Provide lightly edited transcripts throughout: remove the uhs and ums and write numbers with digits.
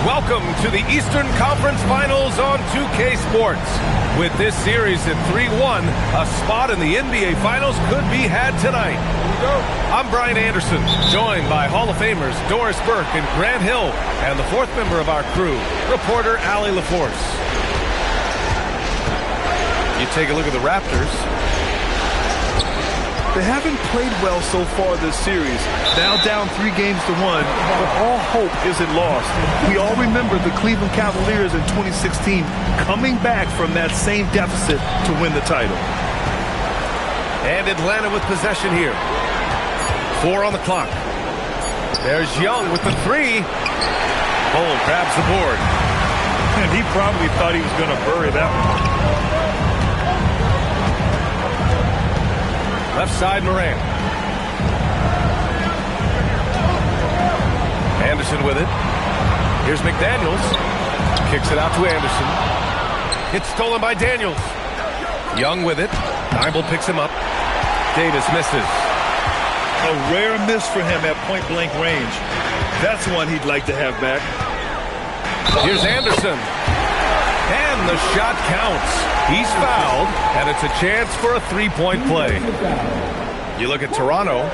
Welcome to the Eastern Conference Finals on 2K Sports. With this series at 3-1, a spot in the NBA Finals could be had tonight. I'm Brian Anderson, joined by Hall of Famers Doris Burke and Grant Hill, and the fourth member of our crew, reporter Allie LaForce. You take a look at the Raptors. They haven't played well so far this series. Now down 3-1, but all hope isn't lost. We all remember the Cleveland Cavaliers in 2016 coming back from that same deficit to win the title. And Atlanta with possession here. 4 on the clock. There's Young with the 3. Bull grabs the board. And he probably thought he was going to bury that one. Left side, Morant. Anderson with it. Here's McDaniels. Kicks it out to Anderson. It's stolen by Daniels. Young with it. Thibault picks him up. Davis misses. A rare miss for him at point-blank range. That's one he'd like to have back. Here's Anderson. And the shot counts. He's fouled, and it's a chance for a three-point play. You look at Toronto,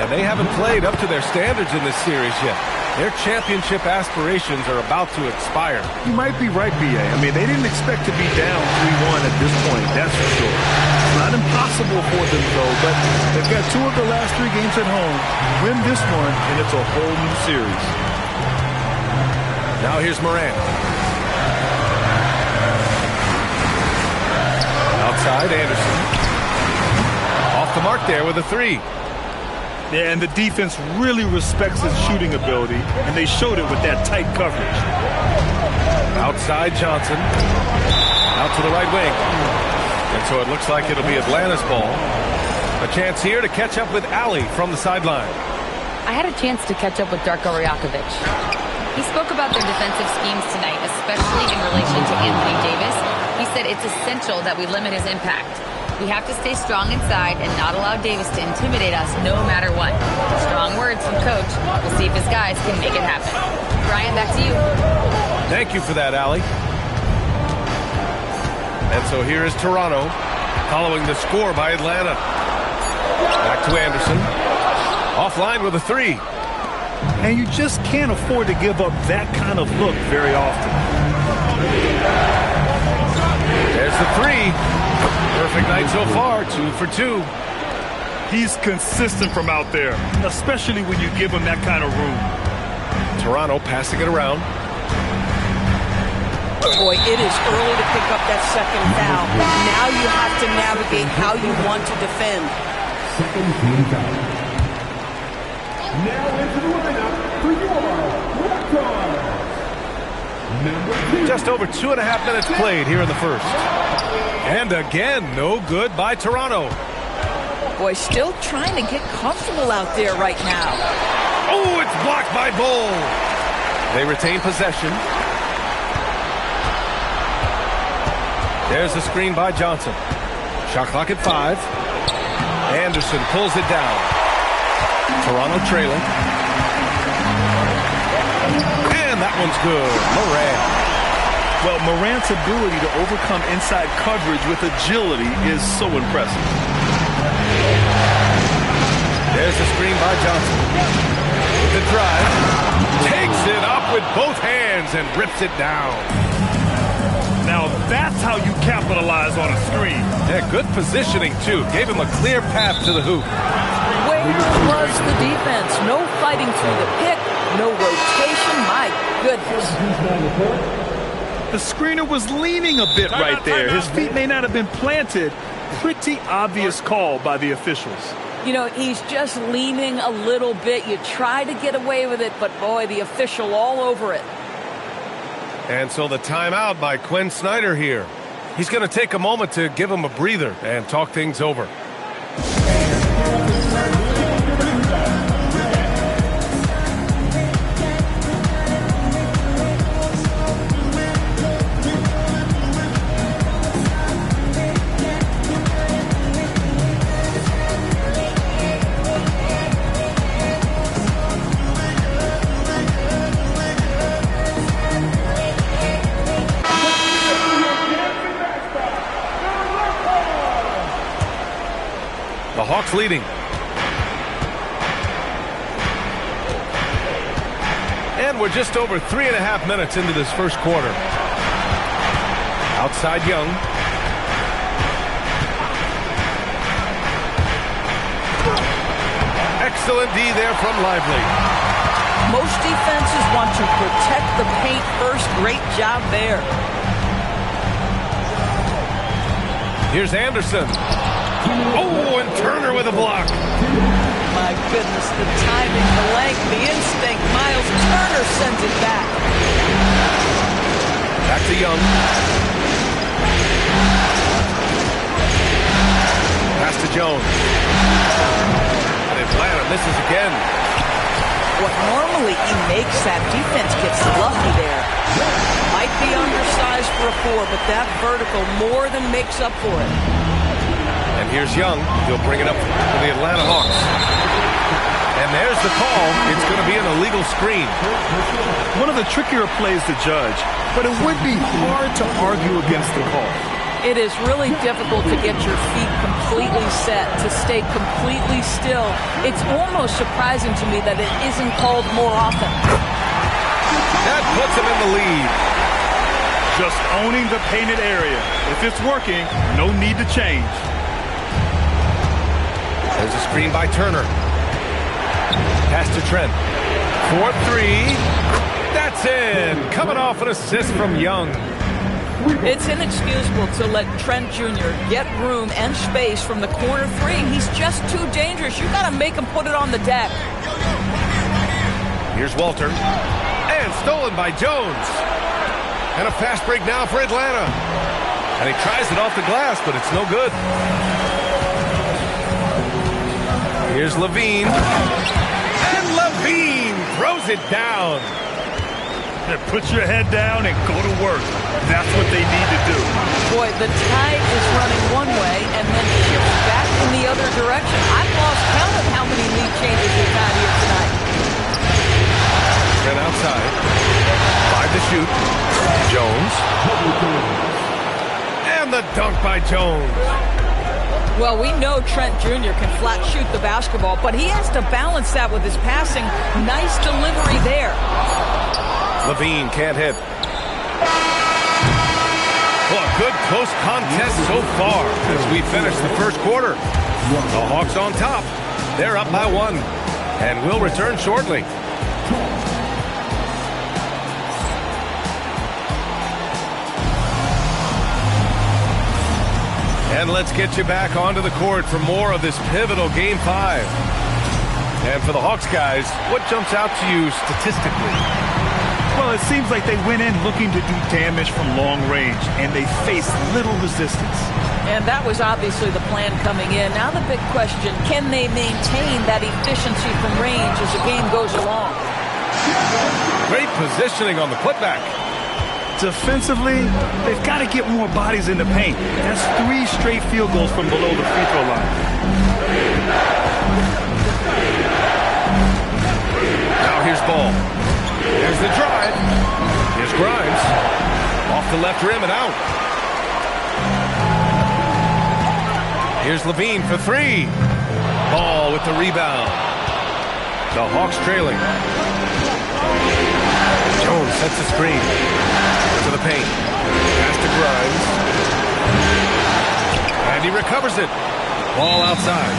and they haven't played up to their standards in this series yet. Their championship aspirations are about to expire. You might be right, B.A. I mean, they didn't expect to be down 3-1 at this point, that's for sure. It's not impossible for them, though, but they've got 2 of the last 3 games at home. Win this one, and it's a whole new series. Now here's Morant. Outside, Anderson. Off the mark there with a 3. Yeah, and the defense really respects his shooting ability, and they showed it with that tight coverage. Outside, Johnson. Out to the right wing. And so it looks like it'll be Atlanta's ball. A chance here to catch up with Allie from the sideline. I had a chance to catch up with Darko Rajakovic. He spoke about their defensive schemes tonight, especially in relation to Anthony Davis. He said it's essential that we limit his impact. We have to stay strong inside and not allow Davis to intimidate us no matter what. Strong words from Coach. We'll see if his guys can make it happen. Brian, back to you. Thank you for that, Allie. And so here is Toronto following the score by Atlanta. Back to Anderson. Offline with a 3. And you just can't afford to give up that kind of look very often. There's the 3. Perfect night so far, 2 for 2. He's consistent from out there, especially when you give him that kind of room. Toronto passing it around. Boy, it is early to pick up that second foul. Now you have to navigate how you want to defend. Second team foul. Now into the lineup for your Raptors. Just over 2.5 minutes played here in the first. And again, no good by Toronto. Boy, still trying to get comfortable out there right now. Oh, it's blocked by Bull. They retain possession. There's the screen by Johnson. Shot clock at 5. Anderson pulls it down. Toronto trailing. And that one's good. Morant. Well, Morant's ability to overcome inside coverage with agility is so impressive. There's the screen by Johnson. With the drive. Takes it up with both hands and rips it down. Now that's how you capitalize on a screen. Yeah, good positioning, too. Gave him a clear path to the hoop. Where was the defense? No fighting through the pick. No rotation. My goodness. The screener was leaning a bit right there. His feet may not have been planted. Pretty obvious call by the officials. You know, he's just leaning a little bit. You try to get away with it, but boy, the official all over it. And so the timeout by Quinn Snyder here. He's going to take a moment to give him a breather and talk things over. Hawks leading. And we're just over 3.5 minutes into this first quarter. Outside Young. Excellent D there from Lively. Most defenses want to protect the paint first. Great job there. Here's Anderson. Oh, and Turner with a block. My goodness, the timing, the length, the instinct. Miles Turner sends it back. Back to Young. Pass to Jones. And Atlanta misses again. What normally he makes, that defense gets lucky there. Might be undersized for a 4, but that vertical more than makes up for it. And here's Young. He'll bring it up to the Atlanta Hawks. And there's the call. It's going to be an illegal screen. One of the trickier plays to judge, but it would be hard to argue against the call. It is really difficult to get your feet completely set, to stay completely still. It's almost surprising to me that it isn't called more often. That puts him in the lead. Just owning the painted area. If it's working, no need to change. There's a screen by Turner. Pass to Trent. 4-3. That's in. Coming off an assist from Young. It's inexcusable to let Trent Jr. get room and space from the corner 3. He's just too dangerous. You got to make him put it on the deck. Here's Walter. And stolen by Jones. And a fast break now for Atlanta. And he tries it off the glass, but it's no good. Here's Levine. And Levine throws it down. Put your head down and go to work. That's what they need to do. Boy, the tide is running one way and then shifts back in the other direction. I've lost count of how many lead changes we've had here tonight. Trent outside. 5 to shoot. Jones. And the dunk by Jones. Well, we know Trent Jr. can flat shoot the basketball, but he has to balance that with his passing. Nice delivery there. Levine can't hit. Well, a good close contest so far as we finish the first quarter. The Hawks on top. They're up by 1. And we'll return shortly. And let's get you back onto the court for more of this pivotal Game 5. And for the Hawks guys, what jumps out to you statistically? Well, it seems like they went in looking to do damage from long range, and they faced little resistance. And that was obviously the plan coming in. Now the big question, can they maintain that efficiency from range as the game goes along? Great positioning on the putback. Defensively, they've got to get more bodies in the paint. That's 3 straight field goals from below the free throw line. Now here's Ball. Here's the drive. Here's Grimes. Off the left rim and out. Here's Levine for 3. Ball with the rebound. The Hawks trailing. Jones sets the screen. To the paint. Pass to Grimes. And he recovers it. Ball outside.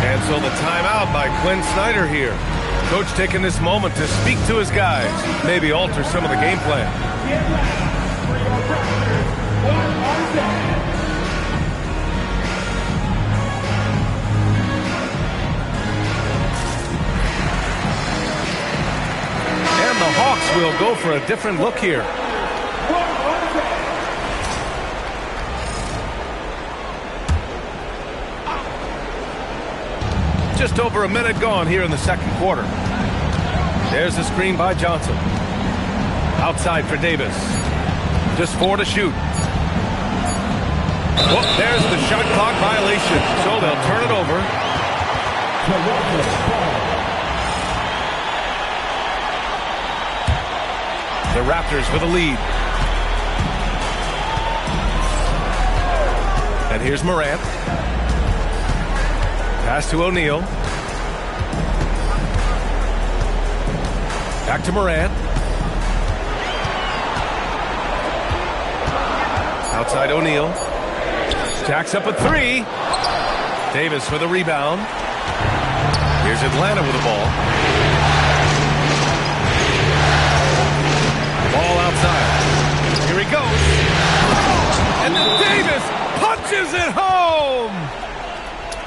And so the timeout by Quinn Snyder here. Coach taking this moment to speak to his guys. Maybe alter some of the game plan. And the Hawks will go for a different look here. Just over a minute gone here in the second quarter. There's the screen by Johnson. Outside for Davis. Just 4 to shoot. Well, there's the shot clock violation. So they'll turn it over. The Raptors with a lead. And here's Morant. Pass to O'Neal. Back to Morant. Outside O'Neal. Jacks up a three. Davis for the rebound. Here's Atlanta with the ball. Ball outside. Here he goes. And then Davis punches it home.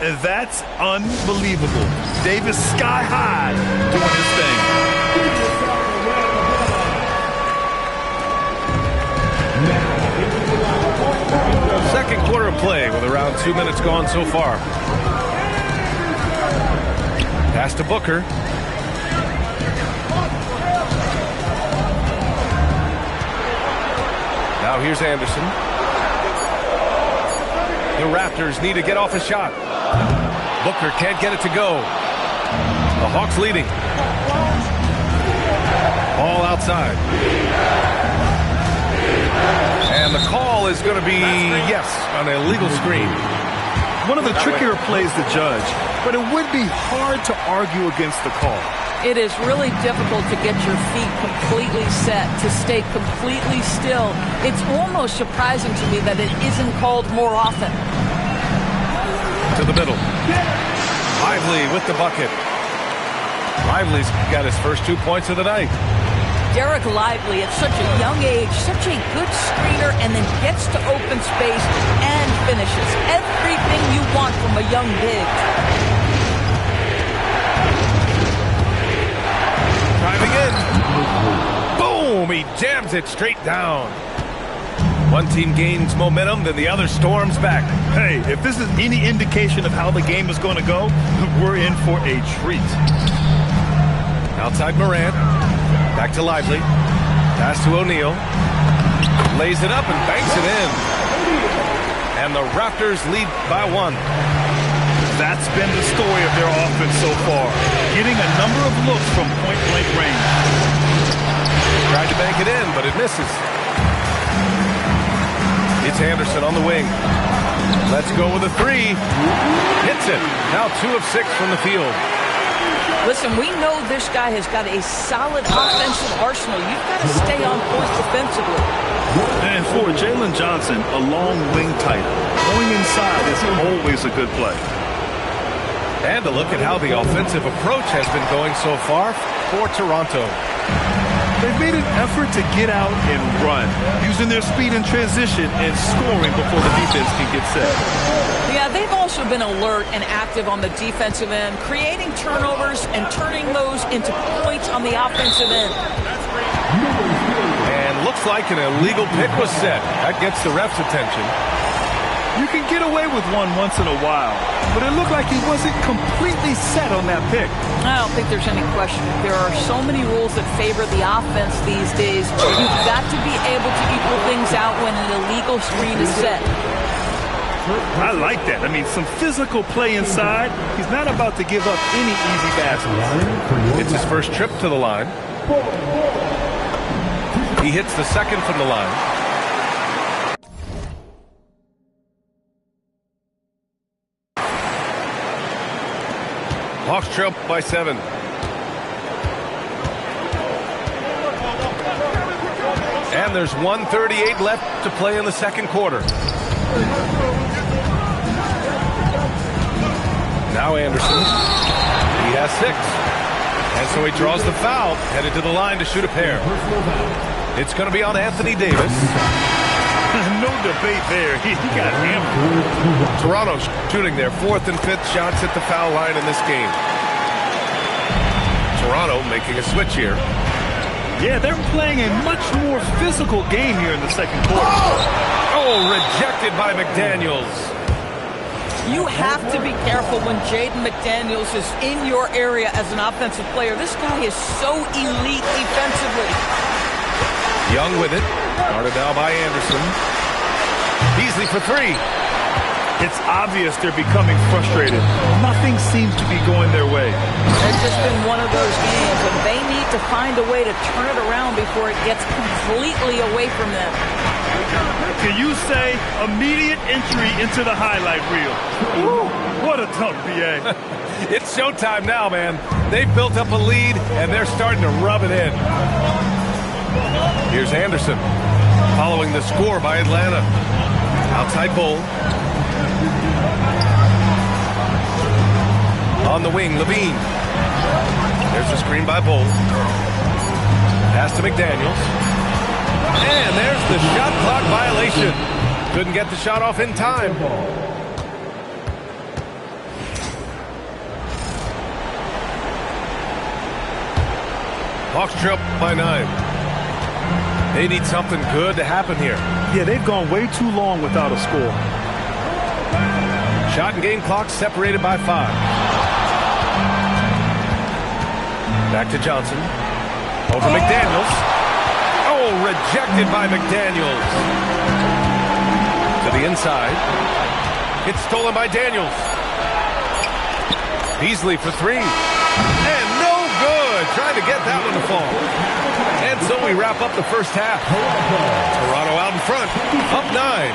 And that's unbelievable. Davis sky high doing his thing. Second quarter of play with around 2 minutes gone so far. Pass to Booker. Now here's Anderson. The Raptors need to get off a shot. Booker can't get it to go. The Hawks leading. Ball outside. And the call is going to be, yes, an illegal screen. One of the trickier plays to judge, but it would be hard to argue against the call. It is really difficult to get your feet completely set, to stay completely still. It's almost surprising to me that it isn't called more often. To the middle. Lively with the bucket. Lively's got his first 2 points of the night. Derek Lively at such a young age, such a good screener, and then gets to open space and finishes. Everything you want from a young big. Driving in. Boom! He jams it straight down. One team gains momentum, then the other storms back. Hey, if this is any indication of how the game is going to go, we're in for a treat. Outside Morant. Back to Lively. Pass to O'Neal. Lays it up and banks it in. And the Raptors lead by 1. That's been the story of their offense so far. Getting a number of looks from point-blank range. Tried to bank it in, but it misses. It's Anderson on the wing. Let's go with a three. Hits it. Now 2 of 6 from the field. Listen, we know this guy has got a solid offensive arsenal. You've got to stay on point defensively. And for Jalen Johnson, a long wing tight. Going inside is always a good play. And a look at how the offensive approach has been going so far for Toronto. They've made an effort to get out and run, using their speed in transition and scoring before the defense can get set. Yeah, they've also been alert and active on the defensive end, creating turnovers and turning those into points on the offensive end. And looks like an illegal pick was set. That gets the ref's attention. You can get away with one once in a while, but it looked like he wasn't completely set on that pick. I don't think there's any question. There are so many rules that favor the offense these days. You've got to be able to equal things out when an illegal screen is set. I like that. I mean, some physical play inside. He's not about to give up any easy baskets. It's his first trip to the line. He hits the second from the line. Hawks trail by 7. And there's 1:38 left to play in the second quarter. Now Anderson. He has 6. And so he draws the foul, headed to the line to shoot a pair. It's going to be on Anthony Davis. No debate there. He got hammered. Toronto shooting their 4th and 5th shots at the foul line in this game. Toronto making a switch here. Yeah, they're playing a much more physical game here in the second quarter. Oh, rejected by McDaniels. You have to be careful when Jaden McDaniels is in your area as an offensive player. This guy is so elite defensively. Young with it. Guarded now by Anderson. Beasley for 3. It's obvious they're becoming frustrated. Nothing seems to be going their way. It's just been one of those games, and they need to find a way to turn it around before it gets completely away from them. Can you say immediate entry into the highlight reel? Woo. What a dunk, B.A. It's showtime now, man. They've built up a lead, and they're starting to rub it in. Here's Anderson, following the score by Atlanta. Outside Bull. On the wing, Levine. There's the screen by Bull. Pass to McDaniels. And there's the shot clock violation. Couldn't get the shot off in time. Hawks trail by 9. They need something good to happen here. Yeah, they've gone way too long without a score. Shot and game clock separated by 5. Back to Johnson. Over McDaniels. Oh, rejected by McDaniels. To the inside. It's stolen by Daniels. Beasley for 3. And no good. Trying to get that one to fall. And so we wrap up the first half. Toronto out in front. Up 9.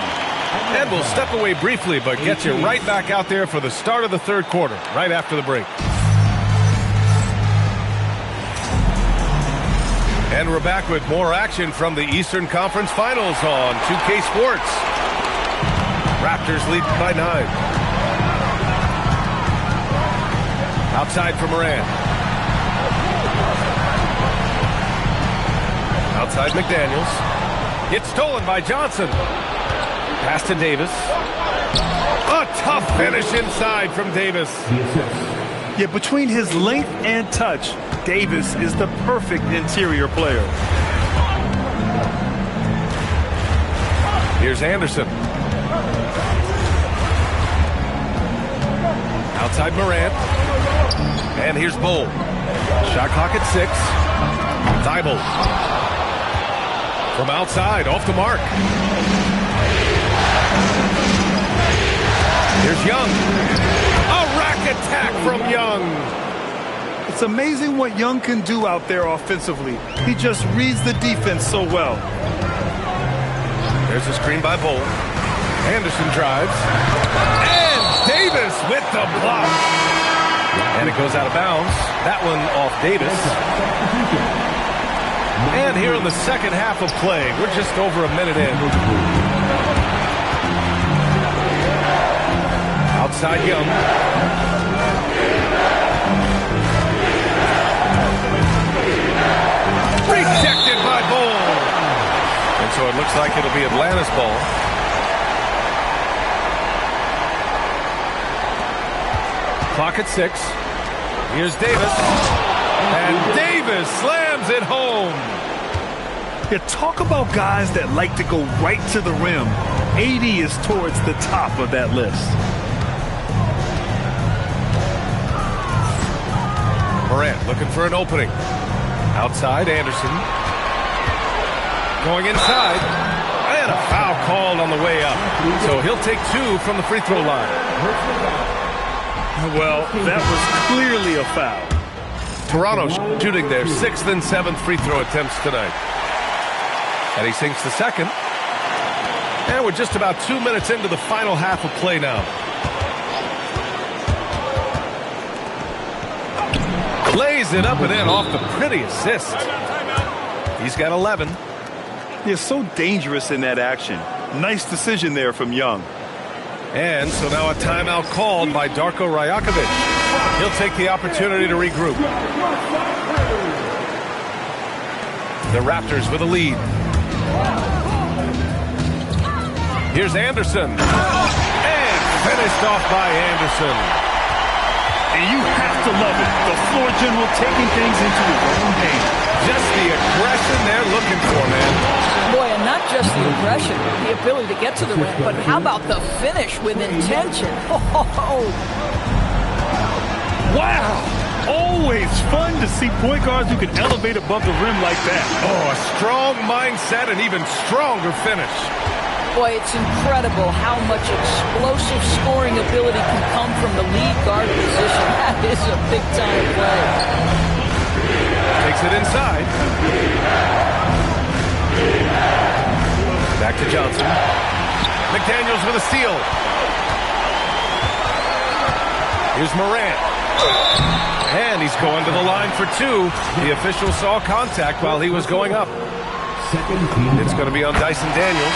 And we'll step away briefly, but get you right back out there for the start of the third quarter, right after the break. And we're back with more action from the Eastern Conference Finals on 2K Sports. Raptors lead by 9. Outside for Morant. Outside McDaniels. It's stolen by Johnson. Pass to Davis. A tough finish inside from Davis. Yeah, between his length and touch, Davis is the perfect interior player. Here's Anderson. Outside Morant. And here's Bull. Shot clock at 6. Thibault. From outside, off the mark. Here's Young. A rack attack from Young. It's amazing what Young can do out there offensively. He just reads the defense so well. There's a screen by Bull. Anderson drives. And Davis with the block. And it goes out of bounds. That one off Davis. And here in the second half of play, we're just over a minute in. Outside Young. Rejected by Bull. And so it looks like it'll be Atlanta's ball. Clock at 6. Here's Davis. And Davis slams it home. Yeah, talk about guys that like to go right to the rim. AD is towards the top of that list. Morant looking for an opening. Outside, Anderson. Going inside. And a foul called on the way up. So he'll take 2 from the free throw line. Well, that was clearly a foul. Toronto shooting their 6th and 7th free throw attempts tonight. And he sinks the second. And we're just about 2 minutes into the final half of play now. Lays it up and in off the pretty assist. He's got 11. He's so dangerous in that action. Nice decision there from Young. And so now a timeout called by Darko Rajakovic. He'll take the opportunity to regroup. The Raptors with a lead. Here's Anderson. And finished off by Anderson. And you have to love it. The floor general taking things into his own hands. Just the aggression they're looking for, man. Boy, and not just the aggression, the ability to get to the rim, but how about the finish with intention? Oh. Wow. Always fun to see point guards who can elevate above the rim like that. Oh, a strong mindset and even stronger finish. Boy, it's incredible how much explosive scoring ability can come from the lead guard position. That is a big-time play. Takes it inside. Back to Johnson. McDaniels with a steal. Here's Morant. And he's going to the line for two. The official saw contact while he was going up. It's going to be on Dyson Daniels.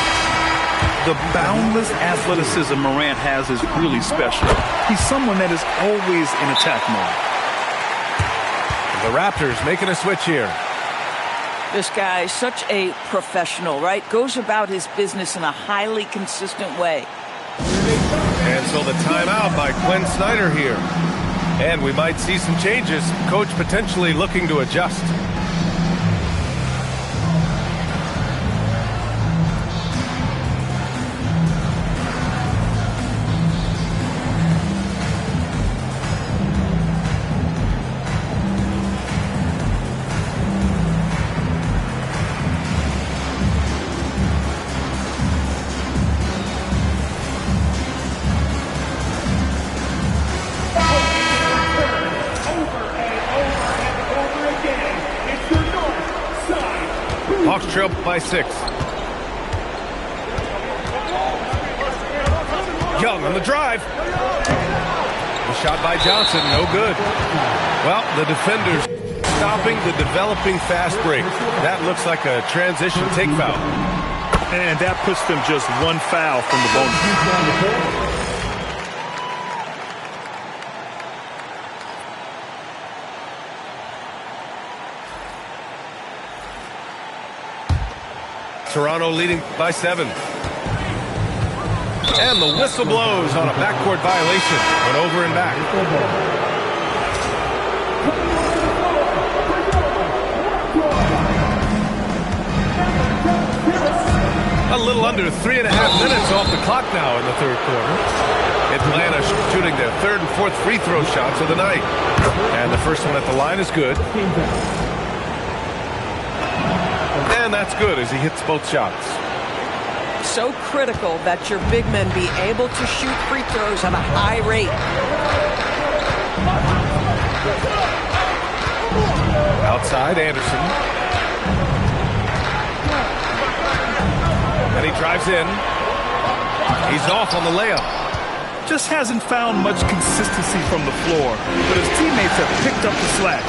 The boundless athleticism Morant has is really special. He's someone that is always in attack mode. The Raptors making a switch here. This guy is such a professional, right? Goes about his business in a highly consistent way. And so the timeout by Quinn Snyder here. And we might see some changes. Coach potentially looking to adjust. Hawks trail by 6. Young on the drive. The shot by Johnson, no good. Well, the defenders stopping the developing fast break. That looks like a transition take foul. And that puts them just one foul from the bonus. Toronto leading by 7. And the whistle blows on a backcourt violation. Went over and back. A little under 3.5 minutes off the clock now in the third quarter. Atlanta shooting their third and fourth free throw shots of the night. And the first one at the line is good. And that's good as he hits both shots. So critical that your big men be able to shoot free throws at a high rate. Outside, Anderson. And he drives in. He's off on the layup. Just hasn't found much consistency from the floor, but his teammates have picked up the slack.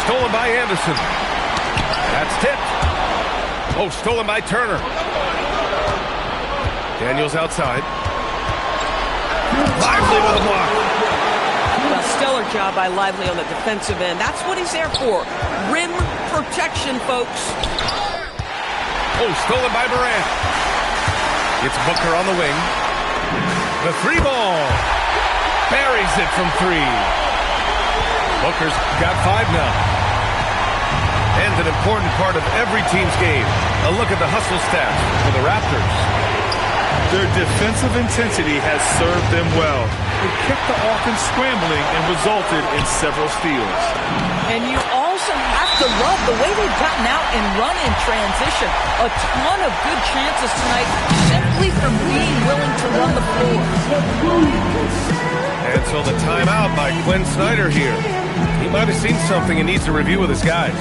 Stolen by Anderson. That's tipped. Oh, stolen by Turner. Daniels outside. Lively with a block. A stellar job by Lively on the defensive end. That's what he's there for. Rim protection, folks. Oh, stolen by Morant. It's Booker on the wing. The three ball. Buries it from 3. Booker's got 5 now. And an important part of every team's game. A look at the hustle stats for the Raptors. Their defensive intensity has served them well. It kept the offense scrambling and resulted in several steals. And you also have to love the way they've gotten out and run in transition. A ton of good chances tonight simply from being willing to run the floor. And so the timeout by Quinn Snyder here. He might have seen something and needs to review with his guys.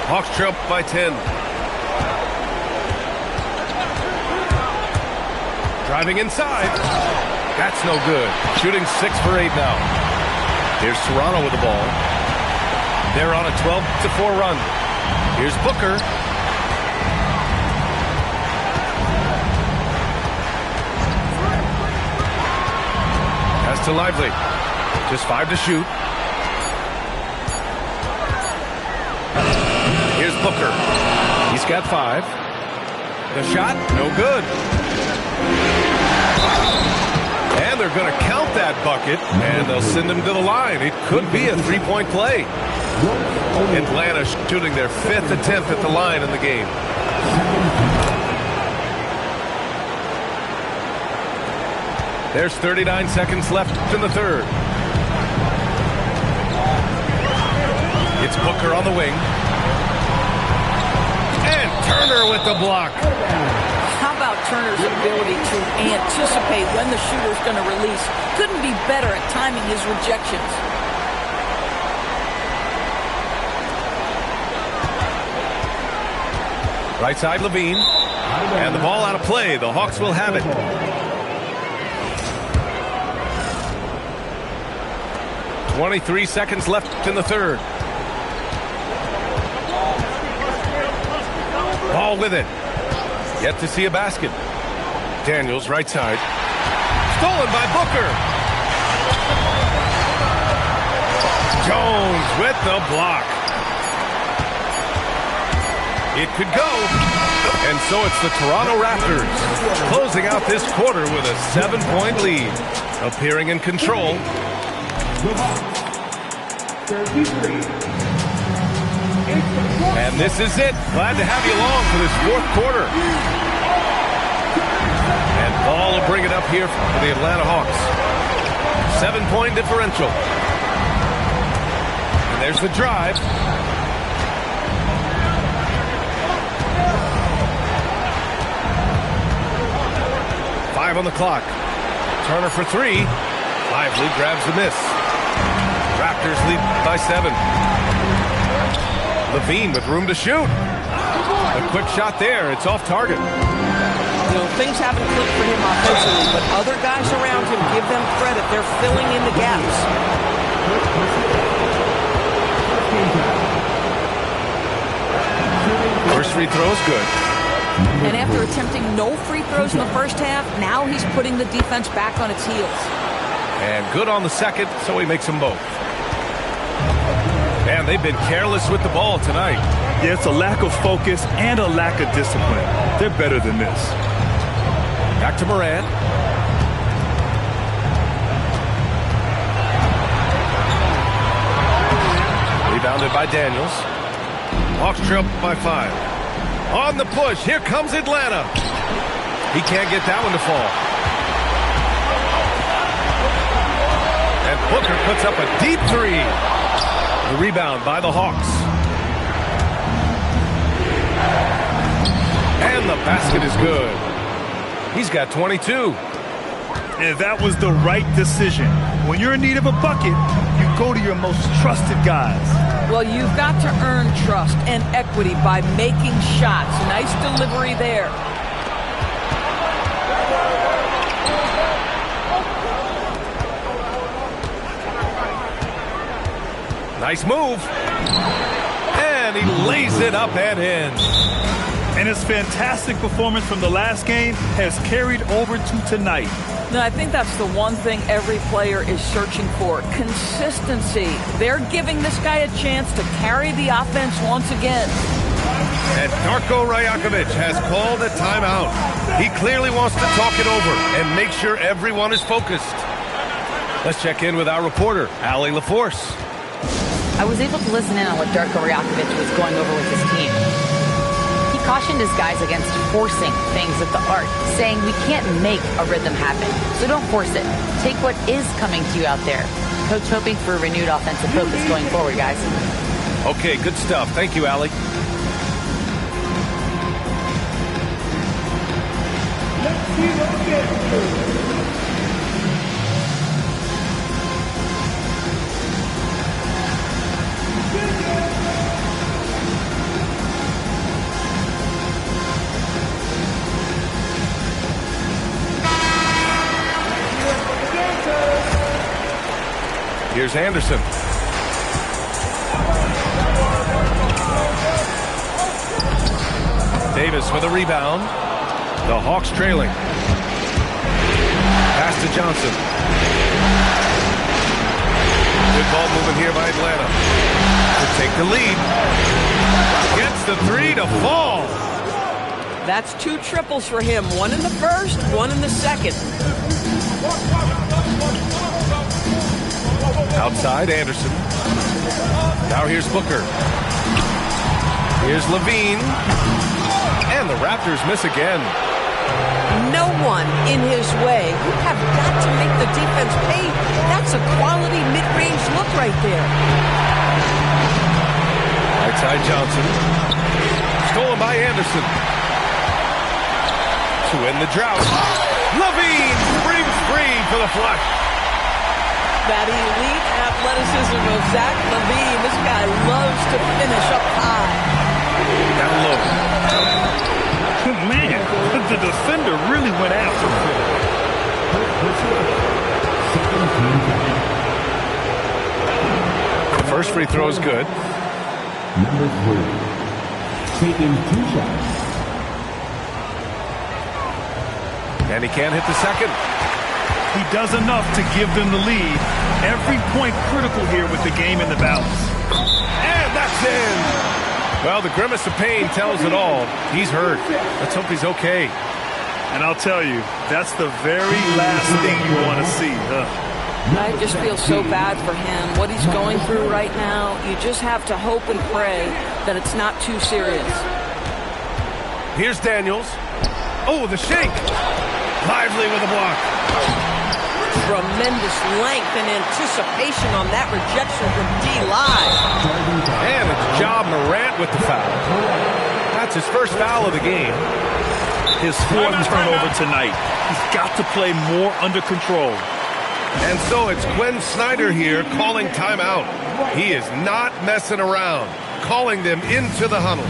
Hawks trail by 10. Driving inside. That's no good. Shooting 6 for 8 now. Here's Toronto with the ball. They're on a 12-4 run. Here's Booker. Pass to Lively. Just 5 to shoot. Here's Booker. He's got 5. The shot, no good. And they're going to count that bucket, and they'll send him to the line. It could be a 3-point play. Atlanta shooting their 5th attempt at the line in the game. There's 39 seconds left in the third. It's Booker on the wing. And Turner with the block. How about Turner's ability to anticipate when the shooter's going to release? Couldn't be better at timing his rejections. Right side, Levine. And the ball out of play. The Hawks will have it. .23 seconds left in the third. Ball with it. Yet to see a basket. Daniels, right side. Stolen by Booker. Jones with the block. It could go. And so it's the Toronto Raptors closing out this quarter with a 7-point lead. Appearing in control. And this is it. Glad to have you along for this fourth quarter. And Ball will bring it up here for the Atlanta Hawks. 7-point differential. And there's the drive. Five on the clock. Turner for three. Lively grabs the miss. Raptors lead by 7. Levine with room to shoot. A quick shot there. It's off target. You know, things haven't clicked for him offensively, but other guys around him, give them credit. They're filling in the gaps. First free throw is good. And after attempting no free throws in the first half, now he's putting the defense back on its heels. And good on the second, so he makes them both. And they've been careless with the ball tonight. Yeah, it's a lack of focus and a lack of discipline. They're better than this. Back to Morant. Rebounded by Daniels. Hawks trail by 5. On the push, here comes Atlanta. He can't get that one to fall. And Booker puts up a deep three. The rebound by the Hawks. And the basket is good. He's got 22. And that was the right decision. When you're in need of a bucket, you go to your most trusted guys. Well, you've got to earn trust and equity by making shots. Nice delivery there. Nice move. And he lays it up and in. And his fantastic performance from the last game has carried over to tonight. No, I think that's the one thing every player is searching for. Consistency. They're giving this guy a chance to carry the offense once again. And Darko Rajakovic has called a timeout. He clearly wants to talk it over and make sure everyone is focused. Let's check in with our reporter, Allie LaForce. I was able to listen in on what Darko Rajakovic was going over with his team. He cautioned his guys against forcing things at the arc, saying we can't make a rhythm happen, so don't force it. Take what is coming to you out there. Coach hoping for a renewed offensive focus going forward, guys. Okay, good stuff. Thank you, Allie. Here's Anderson. Davis with a rebound. The Hawks trailing. Pass to Johnson. Good ball movement here by Atlanta. To take the lead. Gets the three to fall. That's 2 triples for him. One in the first, one in the second. Outside, Anderson. Now here's Booker. Here's Levine. And the Raptors miss again. No one in his way. You have got to make the defense pay. That's a quality mid-range look right there. Outside Johnson. Stolen by Anderson. To end the drought. Levine springs free for the flush. That elite athleticism of Zach LaVine. This guy loves to finish up high. Down low. Man, the defender really went after him. The first free throw is good. Number 3, taking 2 shots. And he can't hit the second. He does enough to give them the lead. Every point critical here with the game in the balance. And that's in. Well, the grimace of pain tells it all. He's hurt. Let's hope he's okay. And I'll tell you, that's the very last thing you want to see. I just feel so bad for him. What he's going through right now, you just have to hope and pray that it's not too serious. Here's Daniels. Oh, the shake. Lively with a block. Tremendous length and anticipation on that rejection from D-Live. And it's Ja Morant with the foul. That's his first foul of the game. His fourth turnover tonight. He's got to play more under control. And so it's Quinn Snyder here calling timeout. He is not messing around, calling them into the huddle.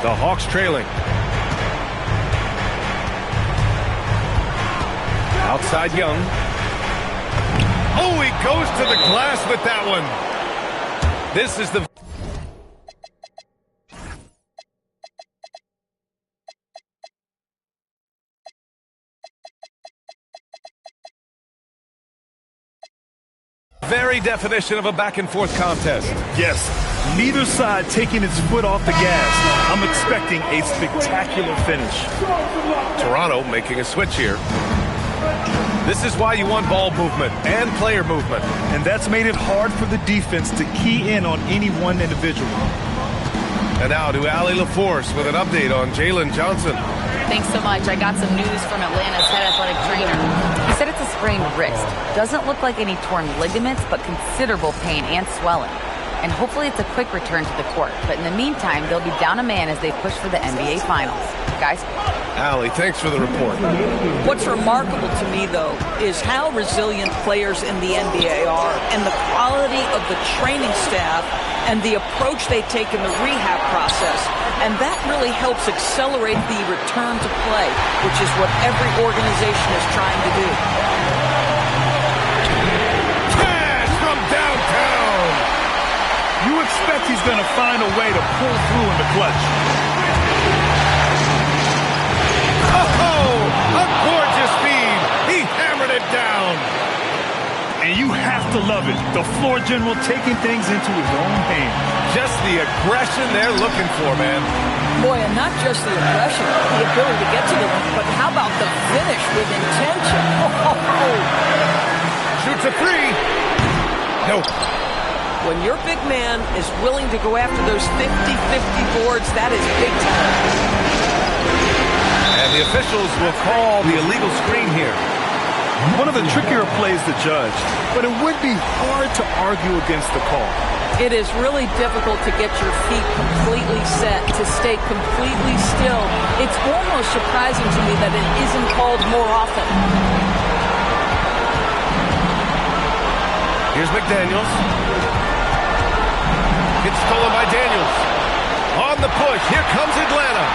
The Hawks trailing. Outside Young. Oh, he goes to the glass with that one. This is the very definition of a back-and-forth contest. Yes, neither side taking its foot off the gas. I'm expecting a spectacular finish. Toronto making a switch here. This is why you want ball movement and player movement. And that's made it hard for the defense to key in on any one individual. And now to Allie LaForce with an update on Jalen Johnson. Thanks so much. I got some news from Atlanta's head athletic trainer. He said it's a sprained wrist. Doesn't look like any torn ligaments, but considerable pain and swelling. And hopefully it's a quick return to the court. But in the meantime, they'll be down a man as they push for the NBA Finals. Guys? Allie, thanks for the report. What's remarkable to me, though, is how resilient players in the NBA are and the quality of the training staff and the approach they take in the rehab process. And that really helps accelerate the return to play, which is what every organization is trying to do. Cash from downtown! You expect he's going to find a way to pull through in the clutch. Oh, a gorgeous feed. He hammered it down. And you have to love it. The floor general taking things into his own hands. Just the aggression they're looking for, man. Boy, and not just the aggression, the ability to get to the rim, but how about the finish with intention? Shoots a three. No. When your big man is willing to go after those 50-50 boards, that is big time. And the officials will call the illegal screen here. One of the trickier plays to judge, but it would be hard to argue against the call. It is really difficult to get your feet completely set, to stay completely still. It's almost surprising to me that it isn't called more often. Here's McDaniels. It's stolen by Daniels. On the push, here comes Atlanta.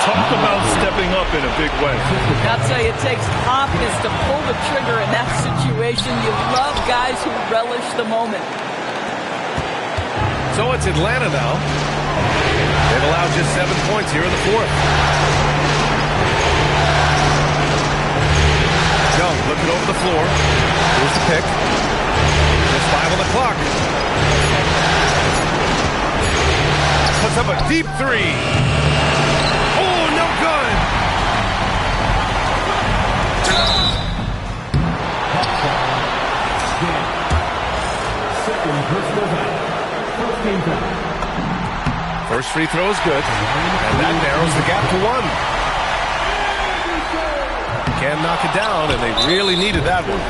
Talk about stepping up in a big way. I'll tell you, it takes confidence to pull the trigger in that situation. You love guys who relish the moment. So it's Atlanta now. They've allowed just 7 points here in the fourth. Young looking over the floor. Here's the pick. Just 5 on the clock. Puts up a deep three. Oh, no good. Second personal foul. First team foul. First free throw is good, and that narrows the gap to 1. Can knock it down, and they really needed that one.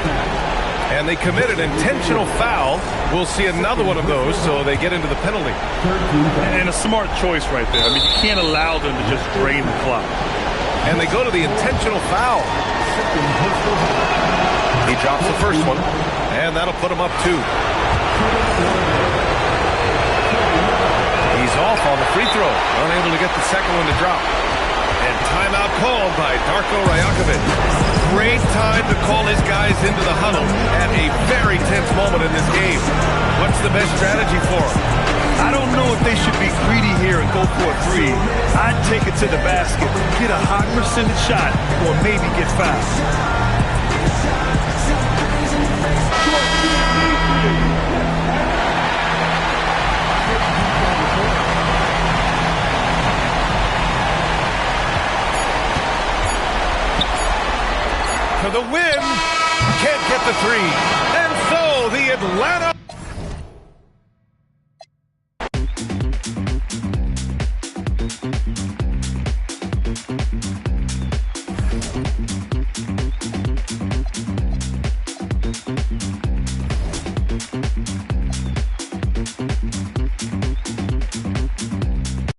And they committed an intentional foul. We'll see another one of those, so they get into the penalty. And a smart choice right there. I mean, you can't allow them to just drain the clock. And they go to the intentional foul. He drops the first one, and that'll put him up 2. He's off on the free throw, unable to get the second one to drop. And timeout called by Darko Rajakovic. Great time to call his guys into the huddle at a very tense moment in this game. What's the best strategy for him? I don't know if they should be greedy here and go for a 3. I'd take it to the basket, get a high percentage shot, or maybe get fouled. For the win, can't get the 3. And so the Atlanta